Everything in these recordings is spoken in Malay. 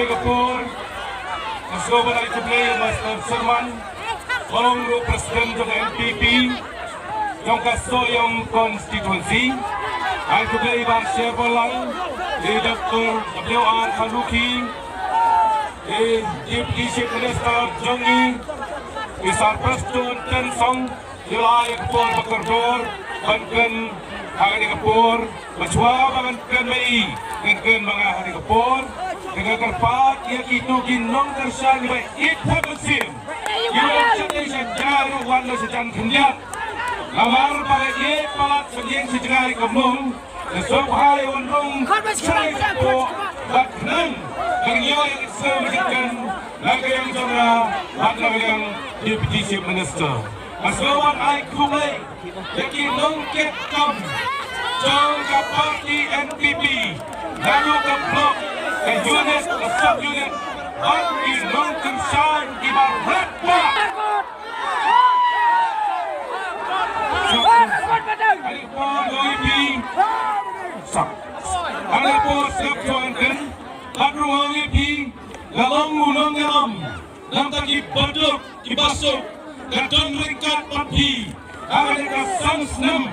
Kapur, Asloban Al-Kublay, Master Sherman, Honorable President of NPP, trong Kasoyong Constituency, Al-Kublay Bang Sherbolang, Dr. W.R. Haluki, Deputy Chief Minister Jongi, Isar Preston Ten Song, Yulai Kapur Bakardor, Bankan Hari Kapur, Maswa Bankan Mai, Bankan Mga Hari Kapur, dengan kerpat ia itu ginong tersan by it habensim. Ia jadi sejarah warna sejan kendiat. Lamar pada ia palat sejeng sejarah kemung. Sesuai undang saya ko baknan beliau yang semestikan laga yang jora laga yang Deputy Chief Minister. Aslowan ai kumai yakin nongket kam jong ka parti NPP lalu ke blok ke unit ke sub unit parti nongken shine di barat pak. Ada pun siap tuankan, baru orang ini dalam undang dalam, dalam tadi baduk, dibasuh, dan ringkat papi, ada kasang senam,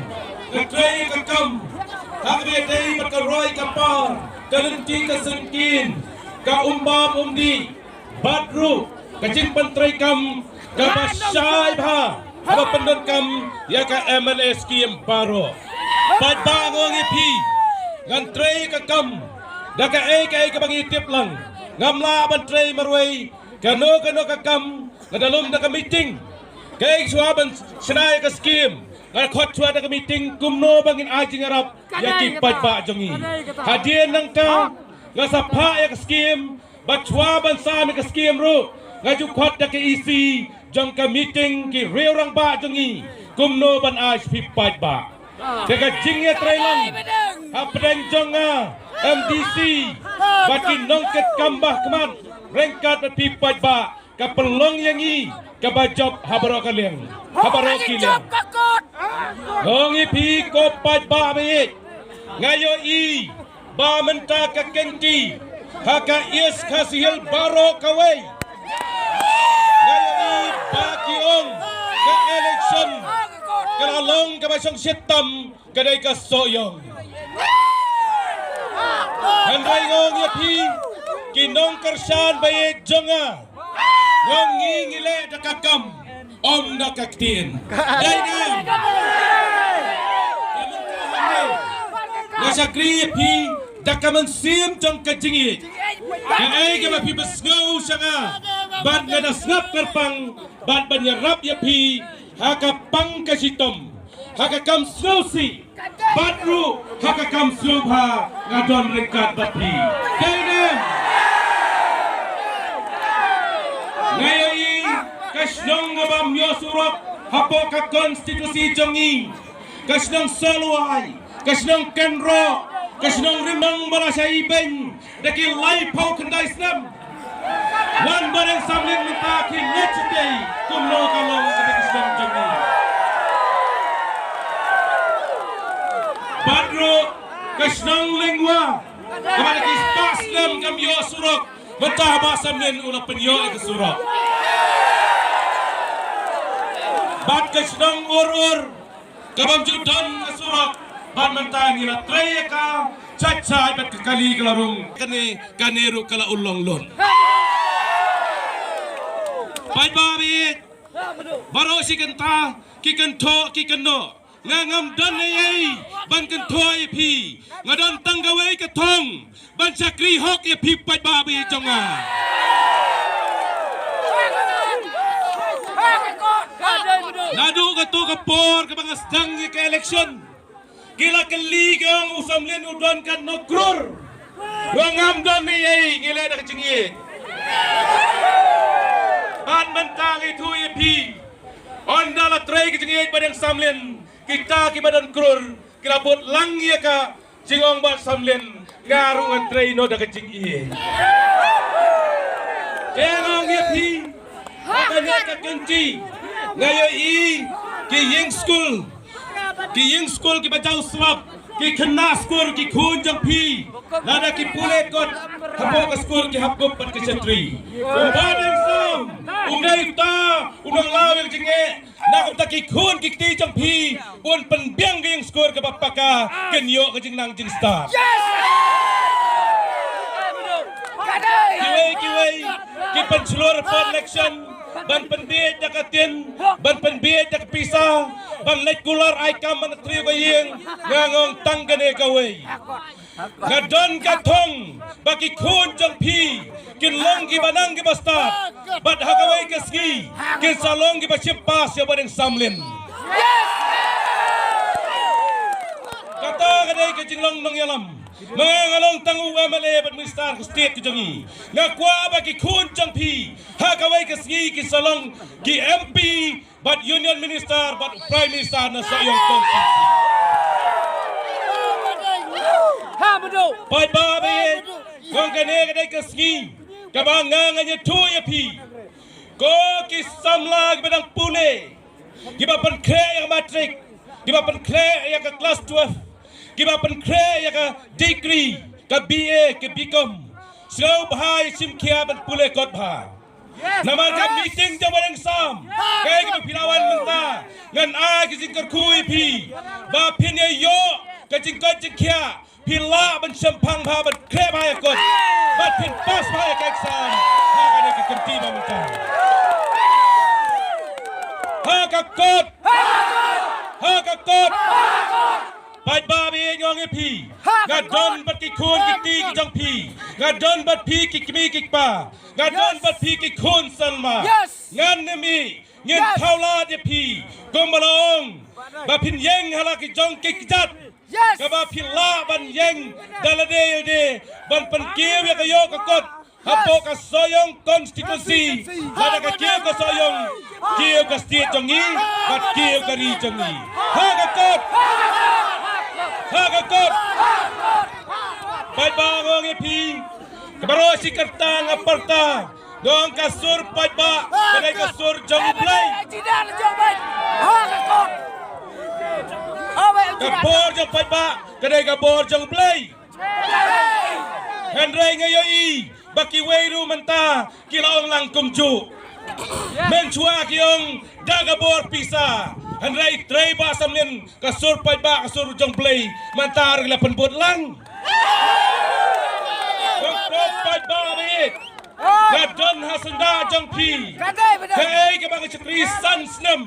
ketrai kekam, ada day berkeroi kapal, kerenti kesengkin, kaumbam umdi, badru, kecil pentrai kam, kabasyai bah. Apa pendekam ya ke MNS Kim Baro. Pada bangun ipi, ngantri ke kam, dah ke bagi tip lang, ngamla bantri marway, kano ke kam, ngadalum dah ke meeting, ke suaban senai ke skim, ngakot suada ke meeting, kumno bangin aji ngarap, ya ki pada jongi. Hadiah nangka, ngasapa ya ke skim, bacwaban sami ke skim ru, ngajukot dah ke isi. Jang ka meeting ki real rang ba jongi kumno ban as pipat ba jaga jingya trailang hapdeng jonga MDC baki nongket kambah keman rengkat pipat ba ka pelong yangi ka bajop habaro kaleng habaro kileng ngongi pi ko pat ba be ngayo i ba menta ka kenti haka is kasihil baro kawai Bakiong ke election kelalong ke basong sitam kedai ke soyong handai ngong yapi kinong kersan bayi jonga ngongi ngile dakakam om dakaktin dainam nasakri yapi dakaman sim jong kajingi kai ke bapi besngau sanga ban ngada snap kerpang ban banyarap yapi haka pang kasitom haka kam snowsi badru haka kam slubha ngadon ringkat bapi dainem ngayai kasnong ngabam yosurok hapo ka konstitusi jongi kasnong saluai kasnong kenro kasnong rimang barasa iben daki lai pau kendai snam Wan barang samlin minta ki ngecetei kumno kalong ketika sedang jongi. Badro kesnang lingwa kepada kisah Islam kamyo surok mentah basamlin ulah penyo ke surok. Bad kesnang urur kabam judan ke surok bad mentah ngila trayeka cacai bet kali kelarung kene kaneru kala ulong lon. Pai babi, baru si kenta, kikento, kikeno, ngam dan ayai, ban kento ipi, ngadon tanggawai ketong, ban sakri hok ipi pai babi jonga. Nadu ketu kepor ke bangas dang ke election, gila keli kong usamlin udon kan nokrur, ngam dan ayai, gila dah kecengi. Ban mentang itu ipi onda la tray kejengi badang samlin kita ki badan krur kilaput lang ya ka jingong bal samlin ngarung tray no da kejengi jengong ipi akanya ka kenci ngayo i ki ying school ki bajau swab ki khna school ki khun jang pi Lada ki pule kot hapo ka skor ki hapko pat ki chatri. Badeng sam unai ta unang lawel jinge nak ta ki khun ki ti jang phi pun pen biang ki yang skor ka bapaka kenyo ka jing nang jing star. Kiway ki pen slur election ban penbiet dakatin ban penbiet dak pisa ban lek kular ai kam man tri ko yeng ngangong tanggane kaway gadon katong bagi khun jang phi kin long gi banang gi basta bat hakaway kaski kin salong gi bachip pas ya badeng samlin kata kadai ke jinglong nong yalam mengalong tangu amale bat minister ke state jangi ngakwa bagi khun jang phi hakaway kaski ki salong ki MP bat union minister bat prime minister na sayong konstitusi pai ba be ngong kane kadai kaski kabanga nganya tu ya phi ko ki samla ki badang pune ki ba pen kre yang matric ki ba pen kre yang ke class 12 kiba pen kre ya ka degree ka BA ke BCom slow bhai sim khia ban pule kot bha namar ka meeting ja bareng sam kai ki philawan menta ngan a ki jingkar khui phi ba phin ye yo ka jingkar jingkhia phila ban sampang bha ban kre bha ya kot ba phin pas bha ya ka exam ha ka ne ki kanti ba menta ha ka kot pai ba be ngong e phi gadon bat ki khun ki ti ki jang phi gadon bat phi ki kimi ki pa gadon bat phi ki khun salma ngan ne mi ngin thawla de phi gombalong ba phin yeng hala ki jong ki jat ka ba phin la ban yeng dalade de ban pan kieu ya ka yo ka kot hapo ka soyong konstitusi lada ka kieu ka soyong kieu ka state jangi bat kieu ka ri jangi ha ka kot Hagakot pai ba ngong e phi kabaro sikarta ngaparta dong kasur pai ba kadai kasur jong play Hagakot kabor jong pai ba kadai kabor jong play Henry ngayo I baki weiru menta kilaong lang kumju men chua kiong dagabor pisa Henry tray ba samlin kasur pai ba kasur jong play mantar la penbut lang kasur pai ba bit gadon hasanda jong phi kai ka bang chatri san snem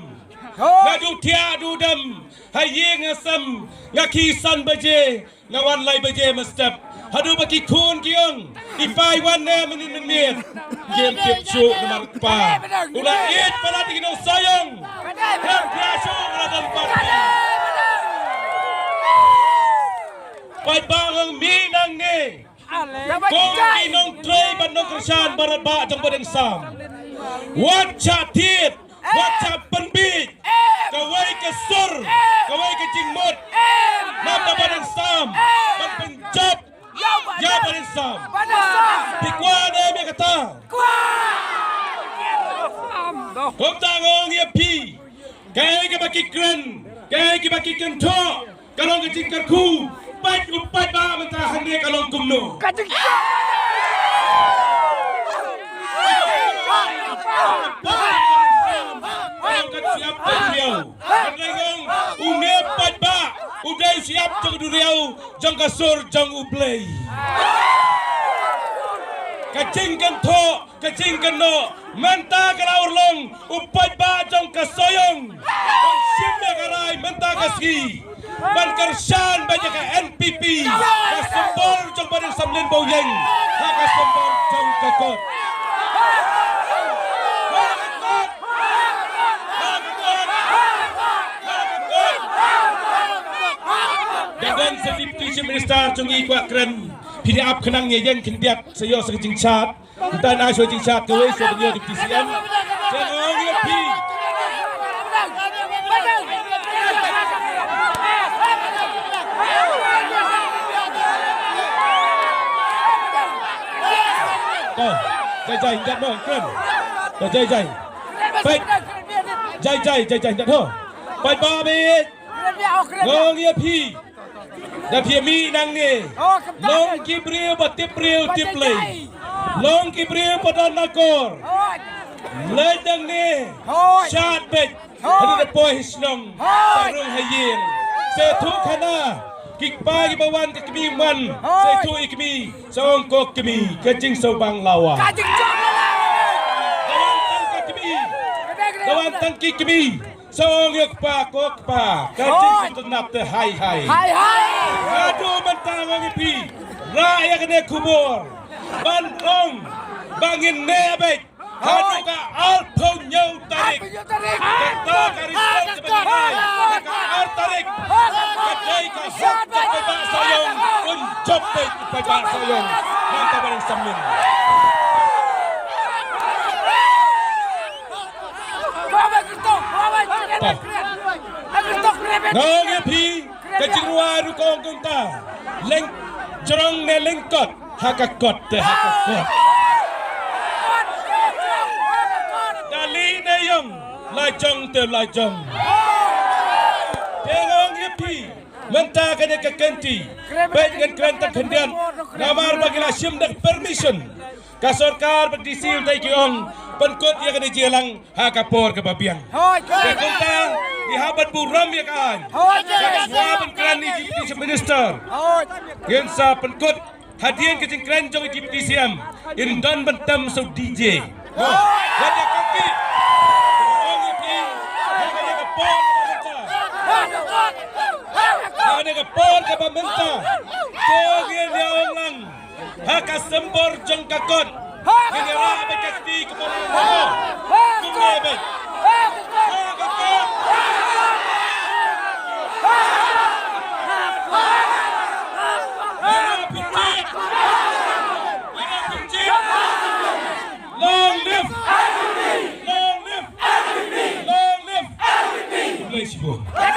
ngadu thia du dam hayeng asam ngaki san baje ngawan lai baje mestep hadu baki khun kiong ipai wan ne menin men game tip show nomor pa ula it pala tigino sayong ya show ula dal pa pai bangang minang ne kong inong tray banong krisyan barat ba jang badeng sam wat chatit wat chapenbit kawai ke sur kawai ke jingmut nam da badeng sam ban penjab ya badeng sam pikwa ne me kata kong tangong ye pi kai ke baki kren kai ke baki kentho kalong ke jingkar khu pai upai ba menta hande kalong kumno siap beliau kadang une pai ba udai siap jang duriau jang kasur jang uplay kacing kentho kacing keno menta kalaur long upai ba jang kasoyong simbe karai menta kaski ban kersan banyak ke NPP kasembor jang badeng samlin bau yeng ha kasembor jang kakot dan Deputy Minister Chungi Kwa Kren PDAP kenang yang kendiak sayo sekejing chat kita nak sayo jing chat kawai sayo beliau di PCM jangan ngepi jai dat no Kren jai baik jai dat ho baik ba be ngong ngepi đã phía mi năng nè long kibriu bát tiếp riu tiếp lấy long kibriu bát đan nakor lấy đằng nè chát bệt hari na poi hisnong tarung hayin se thu khana kikpa ki bawan ke kami man se thu ikmi song ko kami kajing so bang lawa Dawan tangki kami song yok pa kok pa kajing tunap te hai aduh mentang ngi pi raya kene kubur bandong bangin nebek aduh ka alpo nyau tarik kata karisok sebagai ka al tarik kajai ka hok pa sayong un chopet pa sayong manta bareng samin Nong pi kajingwa ru kong kunta leng cerong ne lengkot hakakot te hakakot dali ne yong lai jong te lai jong Tengong pi menta kene kekenti bet ngan krentak hendian namar bagila sim dak permission ka sarkar berdisil dai kiong penkut ya kene jelang hakapor ke babiang kunta dihabat buram ya kan semua penkran ni deputy minister yang sa penkut hadian ke jengkran jong deputy siam in don bentam so DJ wajah kaki orang ini hanya kapor hanya kapor ke pemerintah kogir dia orang haka sembor jong kakot ini rapat kasti kepada orang kungabet kakot Long live! Long live! Long live! Long live!